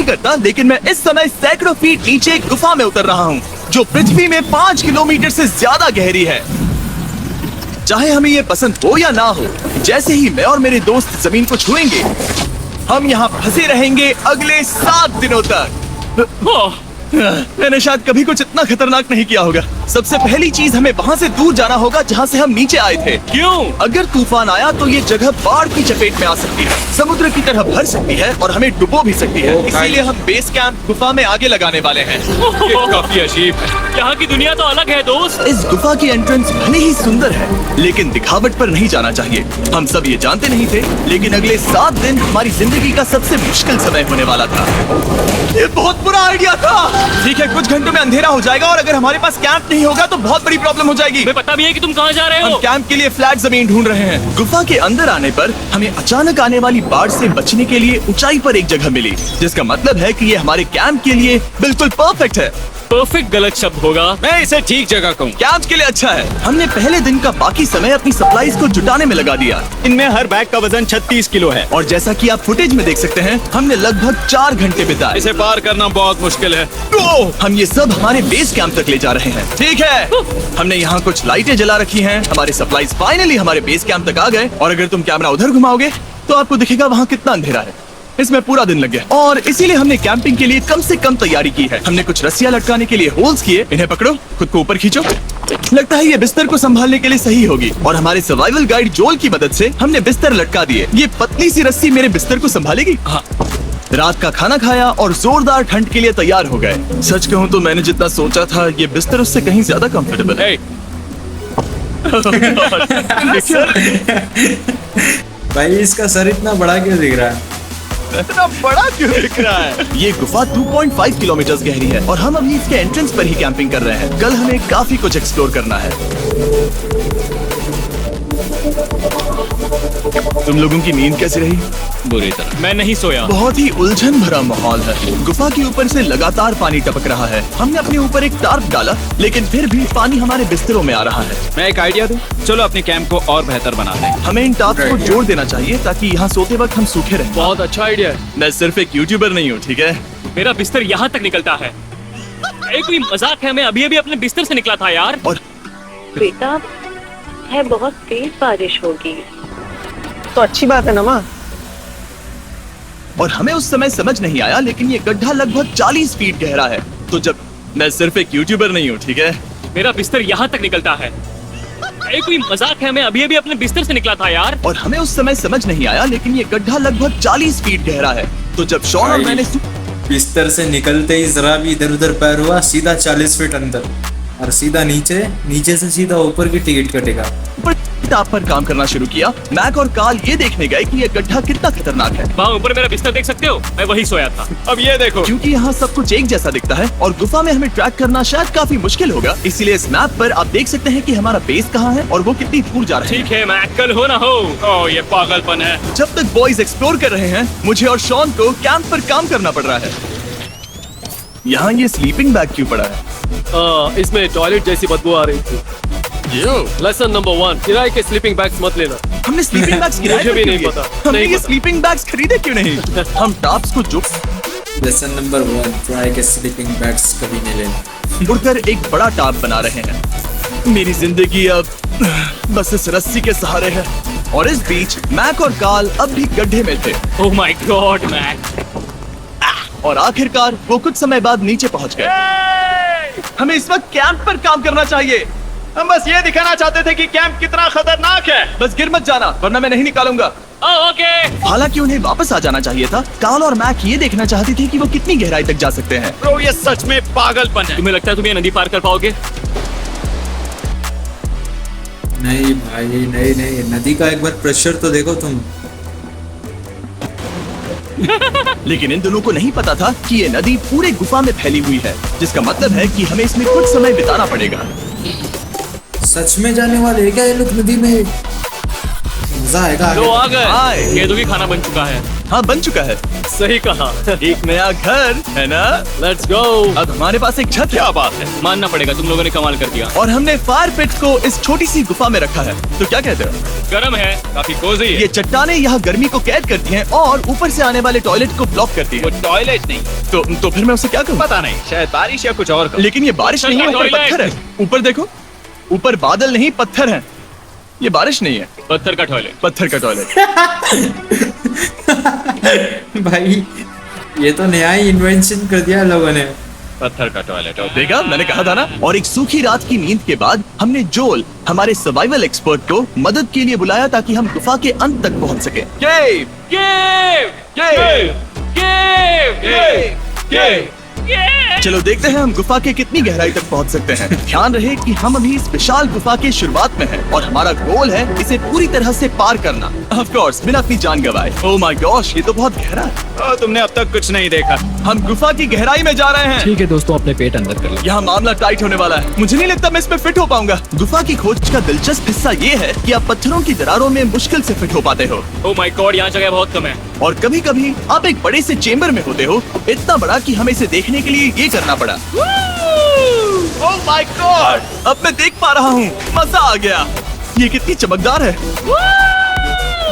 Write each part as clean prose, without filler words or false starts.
नहीं करता, लेकिन मैं इस समय सैकड़ों फीट नीचे एक गुफा में उतर रहा हूँ जो पृथ्वी में 5 किलोमीटर से ज्यादा गहरी है। चाहे हमें ये पसंद हो या ना हो, जैसे ही मैं और मेरे दोस्त जमीन को छुएंगे, हम यहाँ फंसे रहेंगे अगले 7 दिनों तक। मैंने शायद कभी कुछ इतना खतरनाक नहीं किया होगा। सबसे पहली चीज, हमें वहाँ से दूर जाना होगा जहाँ से हम नीचे आए थे। क्यों? अगर तूफान आया तो ये जगह बाढ़ की चपेट में आ सकती है, समुद्र की तरह भर सकती है और हमें डुबो भी सकती है। इसीलिए हम बेस कैंप गुफा में आगे लगाने वाले हैं। ये काफी अजीब है। यहाँ की दुनिया तो अलग है दोस्त। इस गुफा की एंट्रेंस भले ही सुंदर है, लेकिन दिखावट पर नहीं जाना चाहिए। हम सब ये जानते नहीं थे, लेकिन अगले 7 दिन हमारी जिंदगी का सबसे मुश्किल समय होने वाला था। ये बहुत बुरा आइडिया था। ठीक है, कुछ घंटों में अंधेरा हो जाएगा और अगर हमारे पास कैंप नहीं होगा तो बहुत बड़ी प्रॉब्लम हो जाएगी। हमें पता भी है कि तुम कहाँ जा रहे हो। हम कैंप के लिए फ्लैट जमीन ढूंढ रहे हैं। गुफा के अंदर आने पर हमें अचानक आने वाली बाढ़ से बचने के लिए ऊंचाई पर एक जगह मिली, जिसका मतलब है कि ये हमारे कैंप के लिए बिल्कुल परफेक्ट है। परफेक्ट गलत शब्द होगा, मैं इसे ठीक जगह कहूँ। कैंप के लिए अच्छा है। हमने पहले दिन का बाकी समय अपनी सप्लाईज को जुटाने में लगा दिया। इनमें हर बैग का वजन 36 किलो है। और जैसा कि आप फुटेज में देख सकते हैं, हमने लगभग 4 घंटे बिताए। इसे पार करना बहुत मुश्किल है। हम ये सब हमारे बेस कैंप तक ले जा रहे हैं। ठीक है, हमने यहाँ कुछ लाइटें जला रखी हैं। हमारे सप्लाईज फाइनली हमारे बेस कैंप तक आ गए। और अगर तुम कैमरा उधर घुमाओगे तो आपको दिखेगा वहाँ कितना अंधेरा है। इसमें पूरा दिन लग गया और इसीलिए हमने कैंपिंग के लिए कम से कम तैयारी की है। हमने कुछ रस्सियां लटकाने के लिए होल्स किए। इन्हें पकड़ो, खुद को ऊपर खींचो। लगता है ये बिस्तर को संभालने के लिए सही होगी। और हमारे सर्वाइवल गाइड जोल की मदद से हमने बिस्तर लटका दिए। ये पतली सी रस्सी मेरे बिस्तर को संभालेगी। हाँ। रात का खाना खाया और जोरदार ठंड के लिए तैयार हो गए। सच कहूँ तो मैंने जितना सोचा था, ये बिस्तर उससे कहीं ज्यादा कंफर्टेबल है। भाई इसका सर इतना बड़ा क्यों दिख रहा है? इतना बड़ा क्यों दिख रहा है? ये गुफा 2.5 किलोमीटर गहरी है और हम अभी इसके एंट्रेंस पर ही कैंपिंग कर रहे हैं। कल हमें काफी कुछ एक्सप्लोर करना है। तुम लोगों की नींद कैसी रही? बुरी तरह। मैं नहीं सोया। बहुत ही उलझन भरा माहौल है। गुफा के ऊपर से लगातार पानी टपक रहा है। हमने अपने ऊपर एक टार्प डाला, लेकिन फिर भी पानी हमारे बिस्तरों में आ रहा है। मैं एक आइडिया दूं? चलो अपने कैंप को और बेहतर बनाते हैं। हमें इन टार्प को जोड़ देना चाहिए ताकि यहाँ सोते वक्त हम सूखे रहें। बहुत अच्छा आइडिया है। मैं सिर्फ एक यूट्यूबर नहीं हूँ, ठीक है? मेरा बिस्तर यहाँ तक निकलता है। एक कोई मजाक है, मैं अभी अभी अपने बिस्तर से निकला था यार। और बेटा है बहुत तेज बारिश होगी। तो अच्छी बात है ना माँ। और हमें उस समय समझ नहीं आया, लेकिन ये गड्ढा लगभग 40 फीट गहरा है। तो जब मैं सिर्फ एक यूट्यूबर नहीं हूँ, ठीक है? मेरा बिस्तर यहाँ तक निकलता है। एक कोई मजाक है, मैं अभी अभी अपने बिस्तर से निकला था यार। और हमें उस समय समझ नहीं आया, लेकिन ये गड्ढा लगभग 40 फीट गहरा है। तो जब शॉन और मैंने बिस्तर से निकलते ही जरा भी इधर उधर पैर हुआ, सीधा 40 फीट अंदर और सीधा नीचे, नीचे से सीधा ऊपर की टिकट कटेगा। टाप पर काम करना शुरू किया। मैक और कार्ल ये देखने गए कि ये गड्ढा कितना खतरनाक है। वहाँ ऊपर मेरा बिस्तर देख सकते हो, मैं वही सोया था। अब ये देखो, क्योंकि यहाँ सब कुछ एक जैसा दिखता है और गुफा में हमें ट्रैक करना शायद काफी मुश्किल होगा, इसीलिए इस मैप पर आप देख सकते हैं कि हमारा बेस कहाँ है और वो कितनी दूर जा रहा है। ठीक है, मैं कल हो ना हो। ओह, ये पागलपन है। जब तक बॉयज एक्सप्लोर कर रहे हैं, मुझे और शॉन को कैंप पर काम करना पड़ रहा है। यहाँ ये स्लीपिंग बैग क्यों पड़ा है? इसमें टॉयलेट जैसी बदबू आ रही थी। लेसन नंबर 1, किराए के स्लीपिंग बैग्स मत लेना। हमने स्लीपिंग बैग्स किराए मुझे पर भी क्यों नहीं लिए? पता। हमने नहीं ये पता। स्लीपिंग बैग्स खरीदे क्यों नहीं? हम टॉप्स को जो लेसन नंबर 1, ट्राई के स्लीपिंग बैग्स कभी नहीं लेना। उड़कर एक बड़ा टाप बना रहे हैं। मेरी जिंदगी अब बस इस रस्सी के सहारे है। और इस बीच मैक और कार्ल अब भी गड्ढे में थे। Oh my god Mac. और आखिरकार वो कुछ समय बाद नीचे पहुंच गए। हमें इस वक्त कैंप पर काम करना चाहिए। हम बस ये दिखाना चाहते थे कि कैंप कितना खतरनाक है। बस गिर मत जाना, वरना मैं नहीं निकालूंगा। ओके। हालांकि उन्हें वापस आ जाना चाहिए था। कार्ल और मैक ये देखना चाहते थे कि वो कितनी गहराई तक जा सकते हैं। ब्रो, ये सच में पागलपन है। तुम्हें लगता है तुम ये नदी पार कर पाओगे? नहीं भाई, नहीं नहीं, नदी का एक बार प्रेशर तो देखो तुम। लेकिन इन दोनों को नहीं पता था कि ये नदी पूरे गुफा में फैली हुई है, जिसका मतलब है कि हमें इसमें कुछ समय बिताना पड़ेगा। सच में जाने वाले हैं क्या ये लोग नदी में? मजा आएगा तो आ गए। आए। केदू खाना बन चुका है। हाँ बन चुका है, सही कहा। एक नया घर है ना। Let's go. अब हमारे पास एक छत है। क्या बात है। मानना पड़ेगा, तुम लोगों ने कमाल कर दिया। और हमने फायर पिट को इस छोटी सी गुफा में रखा है। तो क्या कहते हो? गर्म है, काफी कोजी ये है। चट्टानें यहाँ गर्मी को कैद करती हैं और ऊपर से आने वाले टॉयलेट को ब्लॉक करती वो हैं। टॉयलेट नहीं, तो फिर मैं उसे क्या करूँ? पता नहीं, शायद बारिश या कुछ और करो। लेकिन ये बारिश नहीं है, ऊपर टॉयलेट। पत्थर है। ऊपर देखो, ऊपर बादल नहीं पत्थर है। ये बारिश नहीं है, पत्थर का टॉयलेट। पत्थर का टॉयलेट। भाई ये तो नया ही इन्वेंशन कर दिया लोगों ने। पत्थर का टॉयलेट। देखा, मैंने कहा था ना। और एक सूखी रात की नींद के बाद हमने जोल, हमारे सर्वाइवल एक्सपर्ट को मदद के लिए बुलाया ताकि हम गुफा के अंत तक पहुंच सके। केव, केव, केव, केव, केव, केव। केव। चलो देखते हैं हम गुफा के कितनी गहराई तक पहुंच सकते हैं। ध्यान रहे कि हम अभी इस विशाल गुफा के शुरुआत में हैं और हमारा गोल है इसे पूरी तरह से पार करना। ऑफ कोर्स बिना अपनी जान गंवाए। ओह माय गॉश, ये तो बहुत गहरा है। तुमने अब तक कुछ नहीं देखा। हम गुफा की गहराई में जा रहे हैं। ठीक है दोस्तों, अपने पेट अंदर कर लो। यहाँ मामला टाइट होने वाला है। मुझे नहीं लगता मैं इसमें फिट हो पाऊंगा। गुफा की खोज का दिलचस्प हिस्सा ये है कि आप पत्थरों की दरारों में मुश्किल से फिट हो पाते हो। ओह माय गॉड, यहाँ जगह बहुत कम है। और कभी कभी आप एक बड़े से चेम्बर में होते हो, इतना बड़ा कि हमें इसे देखने के लिए ये करना पड़ा। ओह माय गॉड, अब मैं देख पा रहा हूँ। मजा आ गया। ये कितनी चमकदार है।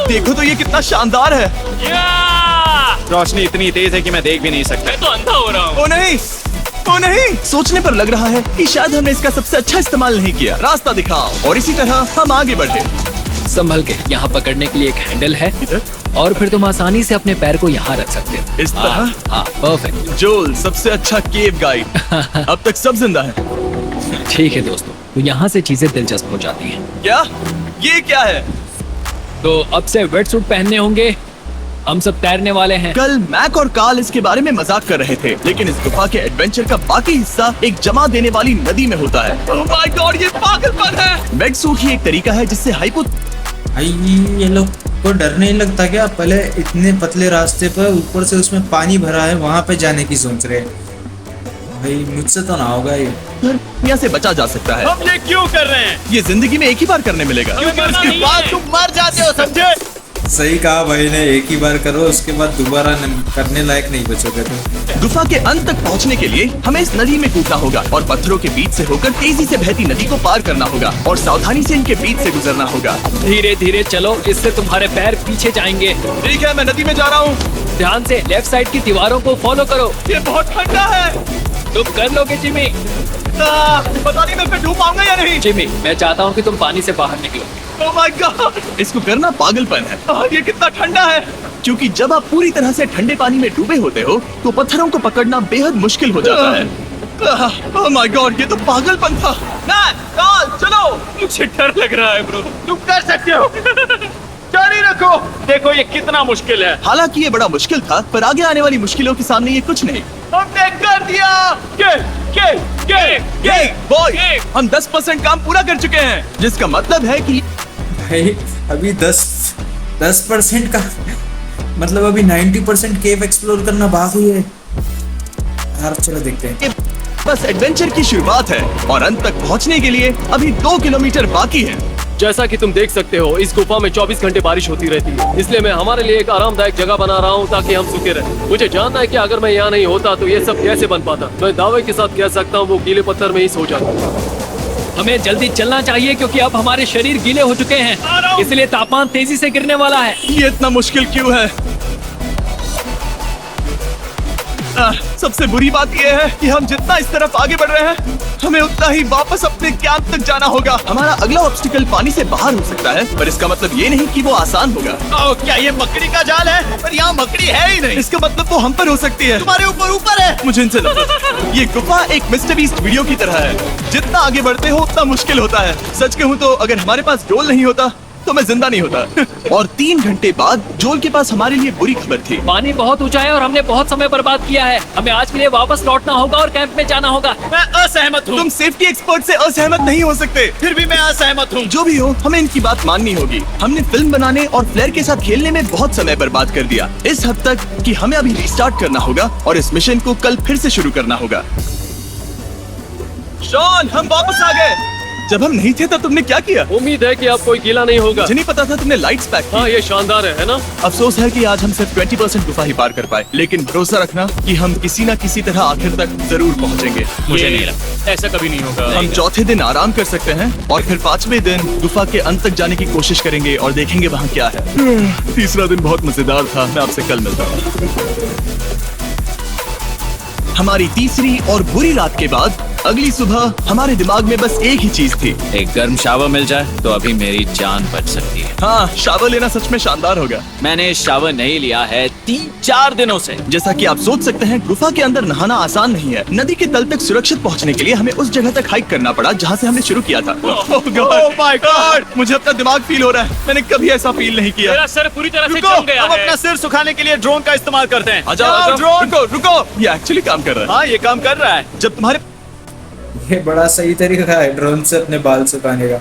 देखो तो ये कितना शानदार है। या! रोशनी इतनी तेज है कि मैं देख भी नहीं सकता। मैं तो अंधा हो रहा हूँ। ओ नहीं, ओ नहीं। सोचने पर लग रहा है कि शायद हमने इसका सबसे अच्छा इस्तेमाल नहीं किया। रास्ता दिखाओ। और इसी तरह हम आगे बढ़े। संभल के, यहाँ पकड़ने के लिए एक हैंडल है इधर? और फिर तुम आसानी से अपने पैर को यहाँ रख सकते हो। इस तरह? हाँ, परफेक्ट। जोल सबसे अच्छा केव गाइड। अब तक सब जिंदा है। ठीक है दोस्तों, तो यहाँ से चीजें दिलचस्प हो जाती हैं। क्या? ये क्या है? तो अब से वेट सूट पहनने होंगे। हम सब तैरने वाले हैं। कल मैक और कार्ल इसके बारे में मजाक कर रहे थे, लेकिन इस गुफा के एडवेंचर का बाकी हिस्सा एक जमा देने वाली नदी में होता है। ओह माय गॉड, ये पागलपन है। वेट सूट ही एक तरीका है जिससे हाइपो। भाई ये लोग को डर नहीं लगता क्या? पहले इतने पतले रास्ते पर ऊपर से उसमें पानी भरा है, वहां पे जाने की सोच रहे हैं। भाई मुझसे तो ना होगा ये। यहाँ से बचा जा सकता है। हम ये क्यों कर रहे हैं? ये जिंदगी में एक ही बार करने मिलेगा। क्योंकि इसके नहीं बाद है। तुम मर जाते हो, समझे? सही कहा भाई ने, एक ही बार करो, उसके बाद दोबारा करने लायक नहीं बचोगे तुम। गुफा के अंत तक पहुंचने के लिए हमें इस नदी में कूदना होगा और पत्थरों के बीच से होकर तेजी से बहती नदी को पार करना होगा और सावधानी से इनके बीच से गुजरना होगा। धीरे धीरे चलो, इससे तुम्हारे पैर पीछे जाएंगे। ठीक है, मैं नदी में जा रहा हूँ। ध्यान से लेफ्ट साइड की दीवारों को फॉलो करो। ये बहुत ठंडा है। तुम कर लोगे जिमी। पता नहीं मैं फिर डूब पाऊंगा या नहीं। जिमी, मैं चाहता हूँ कि तुम पानी से बाहर निकलो। ओह माय गॉड, इसको करना पागलपन है। ये कितना ठंडा है। क्योंकि जब आप पूरी तरह से ठंडे पानी में डूबे होते हो तो पत्थरों को पकड़ना बेहद मुश्किल हो जाता है। ओह माय गॉड, ये तो पागलपन था। चलो। मुझे डर लग रहा है ब्रो। तुम कर सकते हो। जारी रखो। देखो ये कितना मुश्किल है। हालांकि ये बड़ा मुश्किल था, पर आगे आने वाली मुश्किलों के सामने ये कुछ नहीं। हमने कर दिया। ये बॉय, हम 10% काम पूरा कर चुके हैं, जिसका मतलब है कि भाई अभी 10% का मतलब अभी 90% केव एक्सप्लोर करना बाकी है यार। चलो देखते हैं। ये बस एडवेंचर की शुरुआत है और अंत तक पहुंचने के लिए अभी 2 किलोमीटर बाकी है। जैसा कि तुम देख सकते हो, इस गुफा में 24 घंटे बारिश होती रहती है, इसलिए मैं हमारे लिए एक आरामदायक जगह बना रहा हूँ ताकि हम सूखे रहें। मुझे जानना है कि अगर मैं यहाँ नहीं होता तो ये सब कैसे बन पाता। मैं दावे के साथ कह सकता हूँ वो गीले पत्थर में ही सो जाता। हमें जल्दी चलना चाहिए क्योंकि अब हमारे शरीर गीले हो चुके हैं, इसलिए तापमान तेजी से गिरने वाला है। ये इतना मुश्किल क्यों है? सबसे बुरी बात यह है कि हम जितना इस तरफ आगे बढ़ रहे हैं, हमें उतना ही वापस अपने कैंप तक जाना होगा। हमारा अगला ऑब्स्टिकल पानी से बाहर हो सकता है, पर इसका मतलब ये नहीं कि वो आसान होगा। क्या ये मकड़ी का जाल है? पर यहाँ मकड़ी है ही नहीं। इसका मतलब वो हम पर हो सकती है। तुम्हारे ऊपर है। मुझे इनसे नफरत। ये गुफा एक मिस्टर बीस्ट वीडियो की तरह है। जितना आगे बढ़ते हो उतना मुश्किल होता है। सच कहूँ तो अगर हमारे पास जोल नहीं होता तो मैं जिंदा नहीं होता। और 3 घंटे बाद जोल के पास हमारे लिए बुरी खबर थी। पानी बहुत ऊंचा है और हमने बहुत समय बर्बाद किया है। हमें आज के लिए वापस लौटना होगा और कैंप में जाना होगा। मैं असहमत हूँ। तुम सेफ्टी एक्सपर्ट से असहमत नहीं हो सकते। फिर भी मैं असहमत हूँ। जो भी हो, हमें इनकी बात माननी होगी। हमने फिल्म बनाने और फ्लेयर के साथ खेलने में बहुत समय बर्बाद कर दिया, इस हद तक कि हमें अभी रिस्टार्ट करना होगा और इस मिशन को कल फिर से शुरू करना होगा। शॉन, हम वापस आ गए। जब हम नहीं थे तब तुमने क्या किया? उम्मीद है कि अब कोई गीला नहीं होगा। मुझे नहीं पता था तुमने लाइट्स पैक की। हाँ, ये शानदार है ना? अफसोस है कि आज हम सिर्फ 20% गुफा ही पार कर पाए, लेकिन भरोसा रखना कि हम किसी न किसी तरह आखिर तक जरूर पहुंचेंगे। मुझे नहीं लगता ऐसा कभी नहीं होगा। हम चौथे दिन आराम कर सकते हैं और फिर 5वें दिन गुफा के अंत तक जाने की कोशिश करेंगे और देखेंगे वहाँ क्या है। तीसरा दिन बहुत मजेदार था। मैं आपसे कल मिलता हूँ। हमारी तीसरी और बुरी रात के बाद अगली सुबह हमारे दिमाग में बस एक ही चीज थी। एक गर्म शावर मिल जाए तो अभी मेरी जान बच सकती है। हाँ, शावर लेना सच में शानदार होगा। मैंने शावर नहीं लिया है 3-4 दिनों से। जैसा कि आप सोच सकते हैं, गुफा के अंदर नहाना आसान नहीं है। नदी के तल तक सुरक्षित पहुंचने के लिए हमें उस जगह तक हाइक करना पड़ा जहां से हमने शुरू किया था। Oh my God! मुझे अपना दिमाग फील हो रहा है। मैंने कभी ऐसा फील नहीं किया। मेरा सर पूरी तरह से रुको, जम गया हम है। अपना सिर सुखाने के लिए ड्रोन का इस्तेमाल करते हैं। आ जाओ, ड्रोन। रुको रुको, ये एक्चुअली काम कर रहा है। हाँ, ये काम कर रहा है। जब तुम्हारे ये बड़ा सही तरीका है ड्रोन से अपने बाल सुखाने का।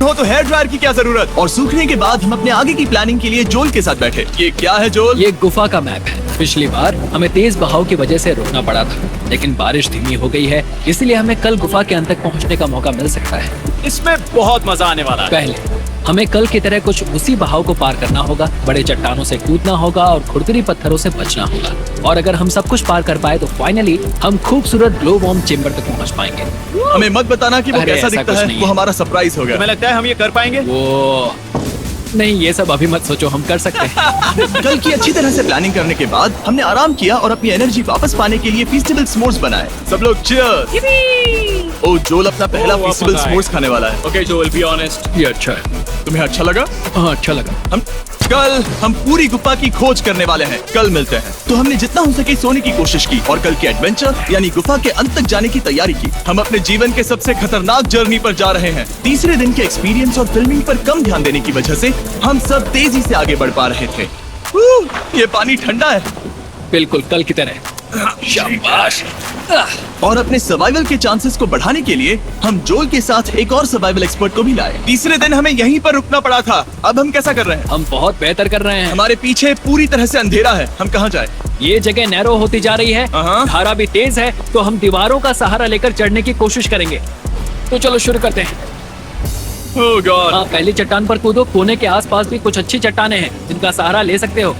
हो तो हेयर ड्रायर की क्या जरूरत। और सूखने के बाद हम अपने आगे की प्लानिंग के लिए जोल के साथ बैठे। ये क्या है जोल? ये गुफा का मैप है। पिछली बार हमें तेज बहाव की वजह से रुकना पड़ा था, लेकिन बारिश धीमी हो गई है, इसलिए हमें कल गुफा के अंत तक पहुंचने का मौका मिल सकता है। इसमें बहुत मजा आने वाला है। पहले हमें कल की तरह कुछ उसी बहाव को पार करना होगा, बड़े चट्टानों से कूदना होगा और खुरदुरी पत्थरों से बचना होगा। और अगर हम सब कुछ पार कर पाए तो फाइनली हम खूबसूरत ग्लो वार्म चेम्बर तक पहुंच पाएंगे। हमें मत बताना कि वो अरे, कैसा ऐसा दिखता कुछ है। नहीं वो है। हमारा सरप्राइज होगा। तुम्हें लगता है हम ये कर पाएंगे? वो नहीं, ये सब अभी मत सोचो, हम कर सकते हैं। कल की अच्छी तरह से प्लानिंग करने के बाद हमने आराम किया और अपनी एनर्जी वापस पाने के लिए फीस्टेबल स्मोर्स बनाए। सब लोग cheers! ओ, जोल अपना पहला ओ, वाह, फीस्टेबल मजा आया। स्मोर्स खाने वाला है। ओके जोल, बी ऑनेस्ट। ये अच्छा है। तुम्हें अच्छा लगा? हाँ, अच्छा लगा। हम पूरी गुफा की खोज करने वाले हैं। कल मिलते हैं। तो हमने जितना हो सके सोने की कोशिश की और कल के एडवेंचर यानी गुफा के अंत तक जाने की तैयारी की। हम अपने जीवन के सबसे खतरनाक जर्नी पर जा रहे हैं। तीसरे दिन के एक्सपीरियंस और फिल्मिंग पर कम ध्यान देने की वजह से हम सब तेजी से आगे बढ़ पा रहे थे। ये पानी ठंडा है। बिल्कुल कल की तरह। शाबाश। और अपने सर्वाइवल के चांसेस को बढ़ाने के लिए हम जोल के साथ एक और सर्वाइवल एक्सपर्ट को भी लाए। तीसरे दिन हमें यहीं पर रुकना पड़ा था। अब हम कैसा कर रहे हैं? हम बहुत बेहतर कर रहे हैं। हमारे पीछे पूरी तरह से अंधेरा है। हम कहाँ जाए? ये जगह नैरो होती जा रही है, हाँ। धारा भी तेज है, तो हम दीवारों का सहारा लेकर चढ़ने की कोशिश करेंगे। तो चलो शुरू करते हैं। Oh God! हाँ, पहली चट्टान पर कूदो। कोने के आसपास भी कुछ अच्छी चट्टानें हैं जिनका सहारा ले सकते हो।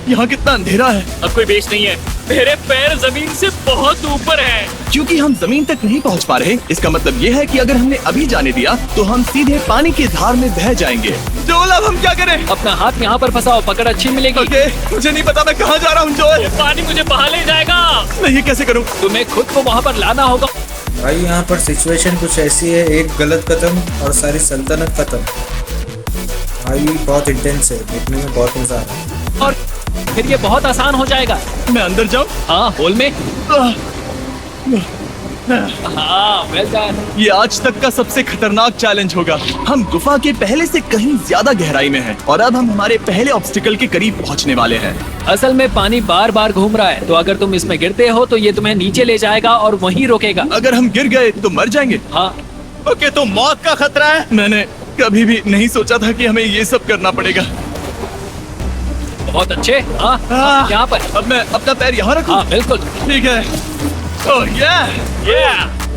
यहाँ कितना अंधेरा है। अब कोई बेस नहीं है। मेरे पैर जमीन से बहुत ऊपर है। क्योंकि हम जमीन तक नहीं पहुँच पा रहे, इसका मतलब ये है कि अगर हमने अभी जाने दिया तो हम सीधे पानी की धार में बह जाएंगे। जोल, अब हम क्या करें? अपना हाथ यहाँ पर फंसाओ, पकड़ अच्छी मिलेगी। ओके, मुझे नहीं पता मैं कहाँ जा रहा हूँ जोल। ये पानी मुझे बहा ले जाएगा। मैं ये कैसे करूँ? तुम्हें खुद को वहाँ पर लाना होगा। भाई यहाँ पर सिचुएशन कुछ ऐसी है, एक गलत कदम और सारी सल्तनत खत्म। भाई बहुत इंटेंस है, देखने में बहुत मजा आ रहा है। और फिर ये बहुत आसान हो जाएगा। मैं अंदर जाऊँ? हाँ, होल में। हाँ, वेल डन। ये आज तक का सबसे खतरनाक चैलेंज होगा। हम गुफा के पहले से कहीं ज्यादा गहराई में हैं और अब हम हमारे पहले ऑब्स्टिकल के करीब पहुंचने वाले हैं। असल में पानी बार बार घूम रहा है, तो अगर तुम इसमें गिरते हो तो ये तुम्हें नीचे ले जाएगा और वहीं रोकेगा। अगर हम गिर गए तो मर जाएंगे। हाँ, ओके, तो मौत का खतरा है। मैंने कभी भी नहीं सोचा था कि हमें ये सब करना पड़ेगा। बहुत अच्छे। हाँ, यहाँ पर। अब मैं अपना पैर यहाँ रखूं? हाँ, बिल्कुल। ठीक है। ओह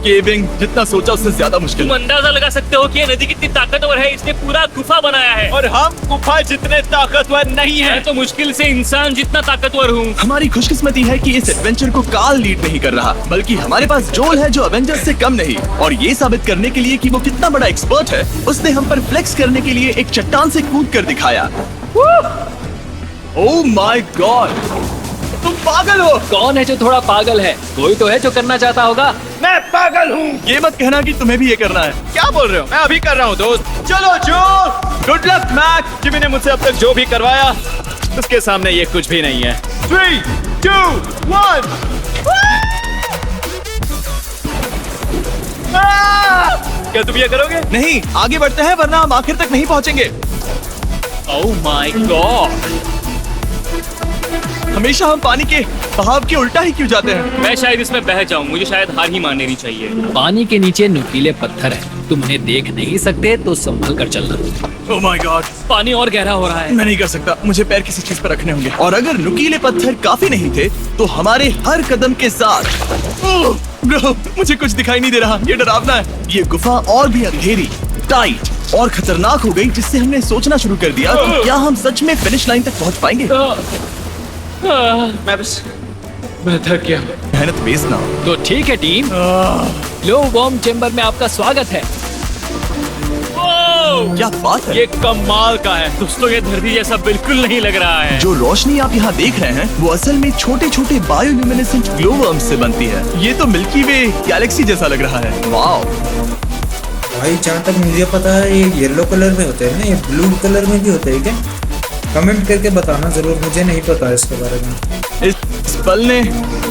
केविंग जितना सोचा उससे ज्यादा मुश्किल तुम है। अंदाजा लगा सकते हो कि ये नदी कितनी ताकतवर है। इसने पूरा गुफा बनाया है। और हम गुफा जितने ताकतवर नहीं है। मैं तो मुश्किल से इंसान जितना ताकतवर हूँ। हमारी खुशकिस्मती है कि इस एडवेंचर को काल लीड नहीं कर रहा, बल्कि हमारे पास जोल है जो एवेंजर्स से कम नहीं। और ये साबित करने के लिए कि वो कितना बड़ा एक्सपर्ट है, उसने हम पर फ्लेक्स करने के लिए एक चट्टान से कूद कर दिखाया। ओह माय गॉड, तुम पागल हो। कौन है जो थोड़ा पागल है? कोई तो है जो करना चाहता होगा। मैं पागल हूँ। ये मत कहना कि तुम्हें भी ये करना है। क्या बोल रहे हो? मैं अभी कर रहा हूँ दोस्त। चलो जो, गुड लक मैक। जिमी ने मुझसे अब तक जो भी करवाया उसके सामने ये कुछ भी नहीं है। 3, 2, 1। क्या तुम ये करोगे? नहीं, आगे बढ़ते हैं वरना हम आखिर तक नहीं पहुंचेंगे। ओह माय गॉड, हमेशा हम पानी के बहाव के उल्टा ही क्यों जाते हैं? मैं शायद इसमें बह जाऊं। मुझे शायद हार ही मान लेनी चाहिए। पानी के नीचे नुकीले पत्थर है, तुम उन्हें देख नहीं सकते तो संभल कर चलना। ओह माय गॉड, पानी और गहरा हो रहा है। मैं नहीं कर सकता, मुझे पैर किसी चीज पर रखने होंगे। और अगर नुकीले पत्थर काफी नहीं थे तो हमारे हर कदम के साथ ओह, ब्रो, मुझे कुछ दिखाई नहीं दे रहा, ये डरावना है। ये गुफा और भी अंधेरी, टाइट और खतरनाक हो गई, जिससे हमने सोचना शुरू कर दिया कि क्या हम सच में फिनिश लाइन तक पहुंच पाएंगे। मैं थक गया। मेहनत वेस्ट ना हो। तो ठीक है टीम, ग्लो वॉर्म चेम्बर में आपका स्वागत है। क्या बात है, ये कमाल का है दोस्तों, ये धरती जैसा बिल्कुल नहीं लग रहा है। जो रोशनी आप यहाँ देख रहे हैं वो असल में छोटे छोटे बायोल्यूमिनेसेंट ग्लो वर्म्स से बनती है। ये तो मिल्की वे गैलेक्सी जैसा लग रहा है। वाओ भाई जहाँ तक मुझे पता है ये येलो कलर में होते हैं ना, ये ब्लू कलर में भी होते हैं क्या? कमेंट करके बताना जरूर, मुझे नहीं पता इसके बारे में। इस पल ने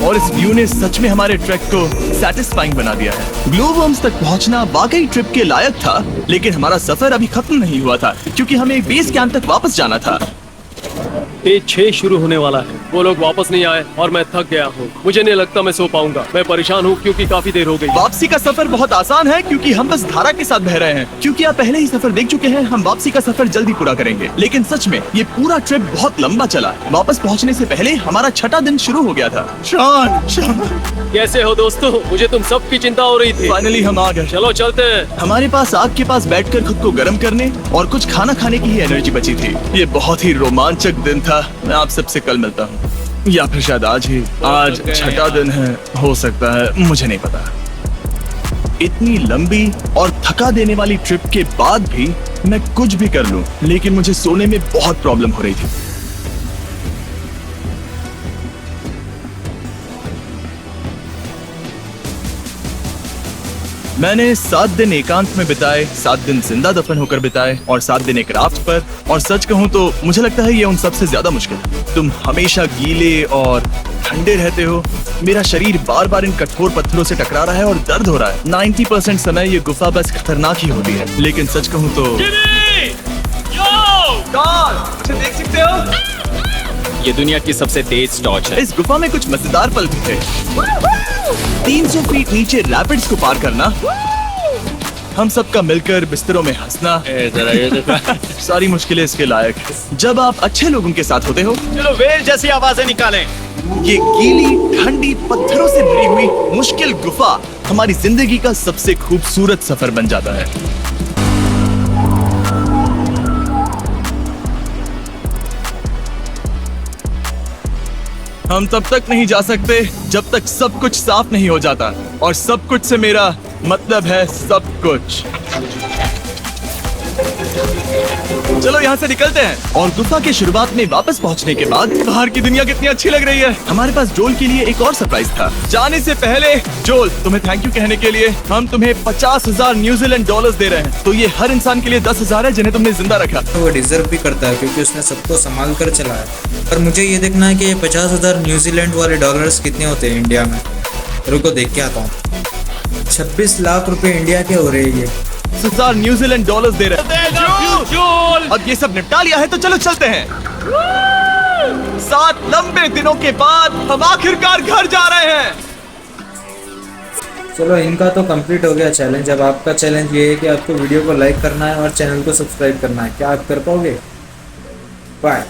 और इस व्यू ने सच में हमारे ट्रैक को सैटिस्फाइंग बना दिया है। ग्लो वर्म्स तक पहुंचना वाकई ट्रिप के लायक था, लेकिन हमारा सफर अभी खत्म नहीं हुआ था क्योंकि हमें बेस कैंप तक वापस जाना था। डे 6 शुरू होने वाला है। वो लोग वापस नहीं आए और मैं थक गया हूँ। मुझे नहीं लगता मैं सो पाऊंगा। मैं परेशान हूँ क्योंकि काफी देर हो गई। वापसी का सफर बहुत आसान है क्योंकि हम बस धारा के साथ बह रहे हैं। क्योंकि आप पहले ही सफर देख चुके हैं, हम वापसी का सफर जल्दी पूरा करेंगे। लेकिन सच में ये पूरा ट्रिप बहुत लंबा चला। वापस पहुंचने से पहले हमारा 6वां दिन शुरू हो गया था। शान, कैसे हो दोस्तों? मुझे तुम सबकी चिंता हो रही थी। फाइनली हम आ गए। चलो चलते हैं। हमारे पास आग के पास बैठकर खुद को गर्म करने और कुछ खाना खाने की ही एनर्जी बची थी। ये बहुत ही रोमांचक दिन था। मैं आप सबसे कल मिलता हूँ, या फिर शायद आज ही। आज 6वां दिन है, हो सकता है, मुझे नहीं पता। इतनी लंबी और थका देने वाली ट्रिप के बाद भी मैं कुछ भी कर लूं, लेकिन मुझे सोने में बहुत प्रॉब्लम हो रही थी। मैंने 7 दिन एकांत में बिताए, 7 दिन जिंदा दफन होकर बिताए और 7 दिन एक राफ्ट पर। और सच कहूं तो मुझे लगता है ये उन सबसे ज्यादा मुश्किल है। तुम हमेशा गीले और ठंडे रहते हो। मेरा शरीर बार बार इन कठोर पत्थरों से टकरा रहा है और दर्द हो रहा है। 90% समय ये गुफा बस खतरनाक ही होती है। लेकिन सच कहूं तो मुझे देख सकते हो, ये दुनिया की सबसे तेज टॉर्च है। इस गुफा में कुछ मजेदार पल भी थे। 300 फीट नीचे रैपिड्स को पार करना, हम सबका मिलकर बिस्तरों में हंसना, सारी मुश्किलें इसके लायक है। जब आप अच्छे लोगों के साथ होते हो। चलो वेल जैसी आवाजें निकालें। ये गीली ठंडी पत्थरों से भरी हुई मुश्किल गुफा हमारी जिंदगी का सबसे खूबसूरत सफर बन जाता है। हम तब तक नहीं जा सकते जब तक सब कुछ साफ नहीं हो जाता। और सब कुछ से मेरा मतलब है सब कुछ। चलो यहाँ से निकलते हैं। और गुफा के शुरुआत में वापस पहुँचने के बाद बाहर की दुनिया कितनी अच्छी लग रही है। हमारे पास जोल के लिए एक और सरप्राइज था। जाने से पहले जोल, तुम्हें थैंक यू कहने के लिए हम तुम्हें 50,000 न्यूजीलैंड डॉलर्स दे रहे हैं। तो ये हर इंसान के लिए 10,000 है जिन्हें तुमने जिंदा रखा। तो वो डिजर्व भी करता है क्योंकि उसने सबको संभाल कर चला है। पर मुझे ये देखना है कि ये 50,000 न्यूजीलैंड वाले डॉलर्स कितने होते हैं इंडिया में। रुको देख के आता हूँ। 26 लाख रुपए इंडिया के हो रहे हैं ये। 10,000 न्यूजीलैंड डॉलर्स दे रहे हैं। अब ये सब निपटा लिया है तो चलो चलते हैं। 7 लंबे दिनों के बाद हम आखिरकार घर जा रहे हैं। चलो इनका तो कंप्लीट हो गया चैलेंज। अब आपका चैलेंज ये है कि आपको वीडियो को लाइक करना है और चैनल को सब्सक्राइब करना है। क्या आप कर पाओगे? बाय।